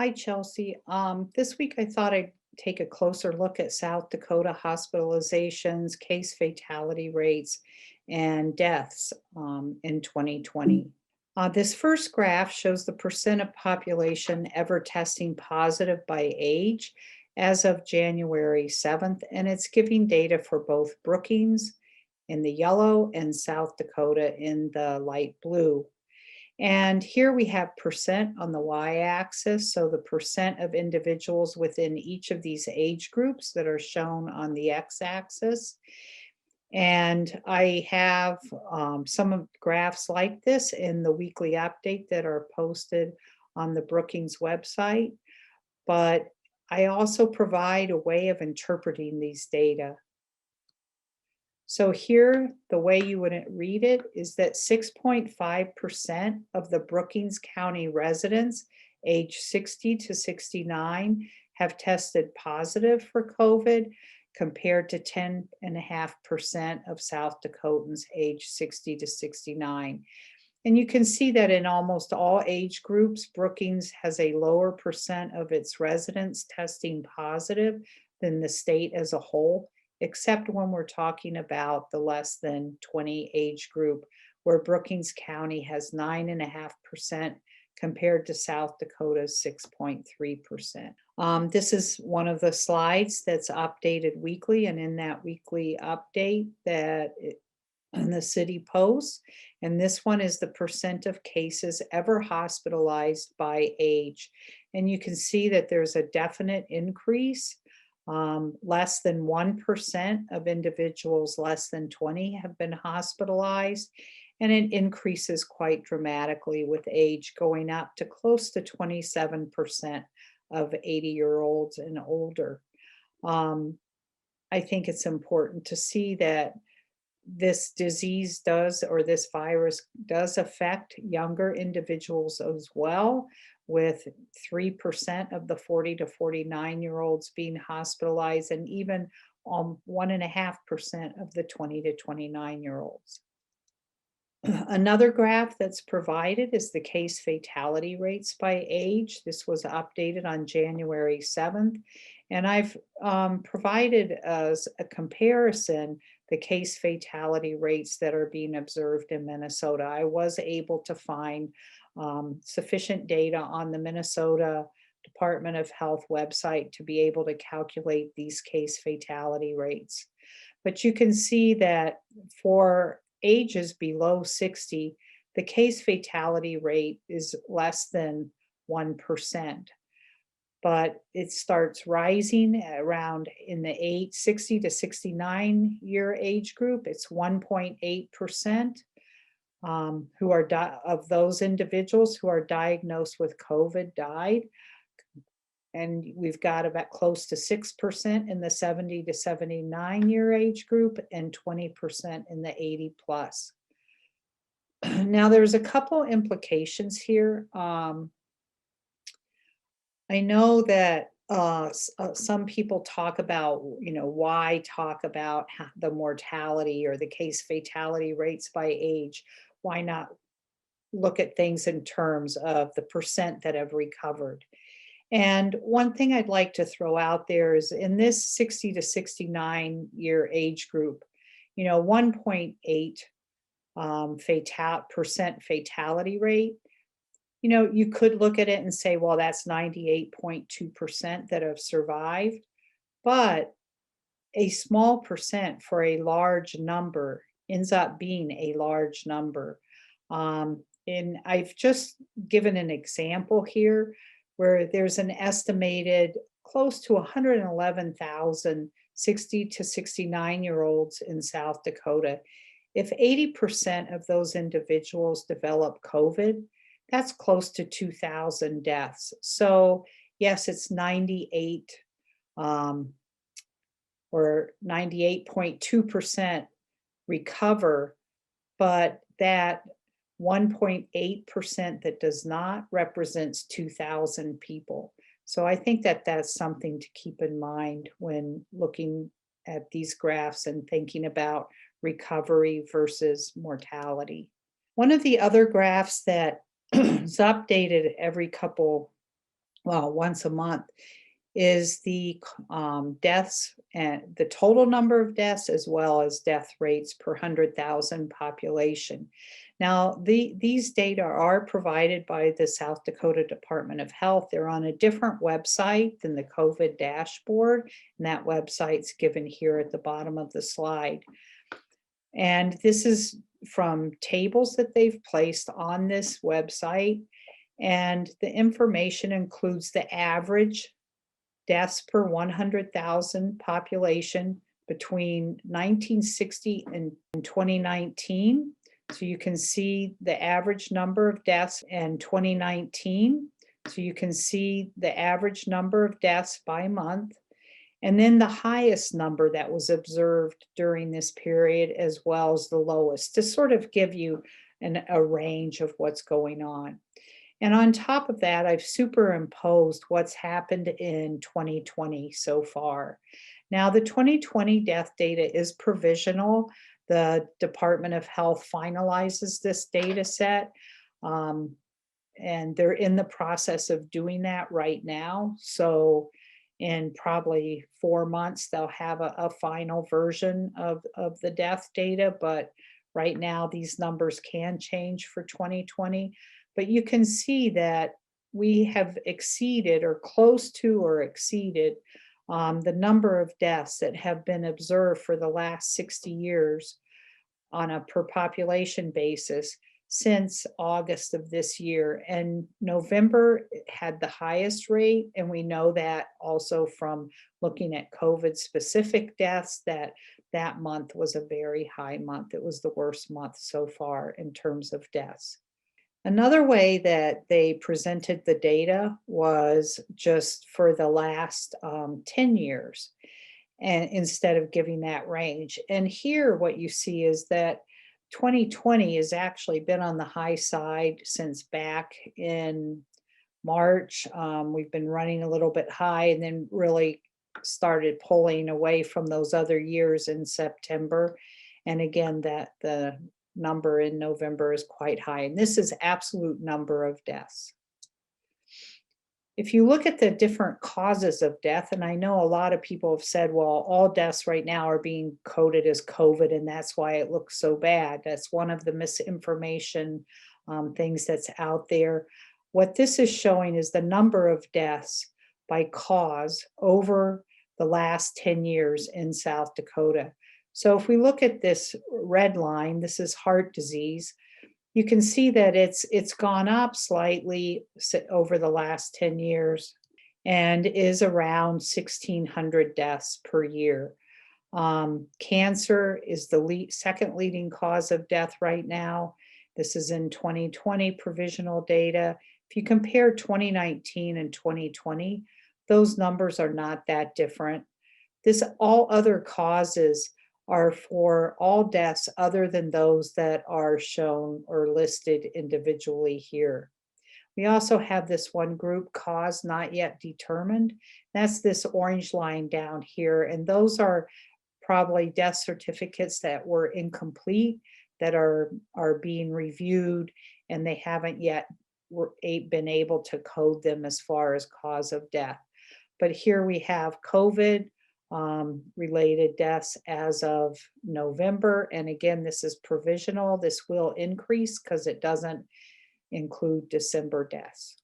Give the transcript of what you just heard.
Hi, Chelsea. This week I thought I'd take a closer look at South Dakota hospitalizations, case fatality rates, and deaths in 2020. This first graph shows the percent of population ever testing positive by age as of January 7th, and it's giving data for both Brookings in the yellow and South Dakota in the light blue. And here we have percent on the y-axis, so the percent of individuals within each of these age groups that are shown on the x-axis. And I have some of graphs like this in the weekly update that are posted on the Brookings website, but I also provide a way of interpreting these data. So here, the way you would read it is that 6.5% of the Brookings County residents age 60 to 69 have tested positive for COVID, compared to 10.5% of South Dakotans age 60 to 69. And you can see that in almost all age groups, Brookings has a lower percent of its residents testing positive than the state as a whole, except when we're talking about the less than 20 age group, where Brookings County has 9.5% compared to South Dakota's 6.3%. This is one of the slides that's updated weekly, and in that weekly update that the city posts, and this one is the percent of cases ever hospitalized by age. And you can see that there's a definite increase. Less than 1% of individuals less than 20 have been hospitalized, and it increases quite dramatically with age, going up to close to 27% of 80-year-olds and older. I think it's important to see that this disease does, or this virus does, affect younger individuals as well, with 3% of the 40 to 49-year-olds being hospitalized, and even 1.5% of the 20 to 29-year-olds. Another graph that's provided is the case fatality rates by age. This was updated on January 7th, and I've provided as a comparison the case fatality rates that are being observed in Minnesota. I was able to find sufficient data on the Minnesota Department of Health website to be able to calculate these case fatality rates. But you can see that for ages below 60, the case fatality rate is less than 1%. But it starts rising around in the 60 to 69 year age group. It's 1.8%. Who are of those individuals who are diagnosed with COVID died. And we've got about close to 6% in the 70 to 79 year age group and 20% in the 80 plus. Now there's a couple implications here. I know that some people talk about, why talk about the mortality or the case fatality rates by age? Why not look at things in terms of the percent that have recovered? And one thing I'd like to throw out there is in this 60 to 69 year age group, 1.8% fatality rate. You could look at it and say, well, that's 98.2% that have survived, but a small percent for a large number ends up being a large number. And I've just given an example here where there's an estimated close to 111,000 60 to 69-year-olds in South Dakota. If 80% of those individuals develop COVID, that's close to 2,000 deaths. So yes, it's 98 or 98.2% recover, but that 1.8% that does not represents 2,000 people. So I think that that's something to keep in mind when looking at these graphs and thinking about recovery versus mortality. One of the other graphs that is updated every couple well, once a month, is the deaths and the total number of deaths as well as death rates per 100,000 population. Now, these data are provided by the South Dakota Department of Health. They're on a different website than the COVID dashboard, and that website's given here at the bottom of the slide. And this is from tables that they've placed on this website, and the information includes the average deaths per 100,000 population between 1960 and 2019. So you can see the average number of deaths in 2019. So you can see the average number of deaths by month, and then the highest number that was observed during this period, as well as the lowest, to sort of give you a range of what's going on. And on top of that, I've superimposed what's happened in 2020 so far. Now, the 2020 death data is provisional. The Department of Health finalizes this data set, and they're in the process of doing that right now. So in probably 4 months, they'll have a final version of the death data, but right now these numbers can change for 2020. But you can see that we have exceeded or close to or exceeded the number of deaths that have been observed for the last 60 years on a per population basis since August of this year. And November had the highest rate, and we know that also from looking at COVID specific deaths, that month was a very high month. It was the worst month so far in terms of deaths. Another way that they presented the data was just for the last 10 years, and instead of giving that range. And here what you see is that 2020 has actually been on the high side since back in March. We've been running a little bit high and then really started pulling away from those other years in September. And again, that the number in November is quite high. And this is absolute number of deaths. If you look at the different causes of death, and I know a lot of people have said, well, all deaths right now are being coded as COVID, and that's why it looks so bad. That's one of the misinformation things that's out there. What this is showing is the number of deaths by cause over the last 10 years in South Dakota. So if we look at this red line, this is heart disease. You can see that it's gone up slightly over the last 10 years and is around 1,600 deaths per year. Cancer is the second leading cause of death right now. This is in 2020 provisional data. If you compare 2019 and 2020, those numbers are not that different. All other causes are for all deaths other than those that are shown or listed individually here. We also have this one group, cause not yet determined. That's this orange line down here, and those are probably death certificates that were incomplete, that are being reviewed, and they haven't yet been able to code them as far as cause of death. But here we have COVID related deaths as of November. And again, this is provisional. This will increase because it doesn't include December deaths.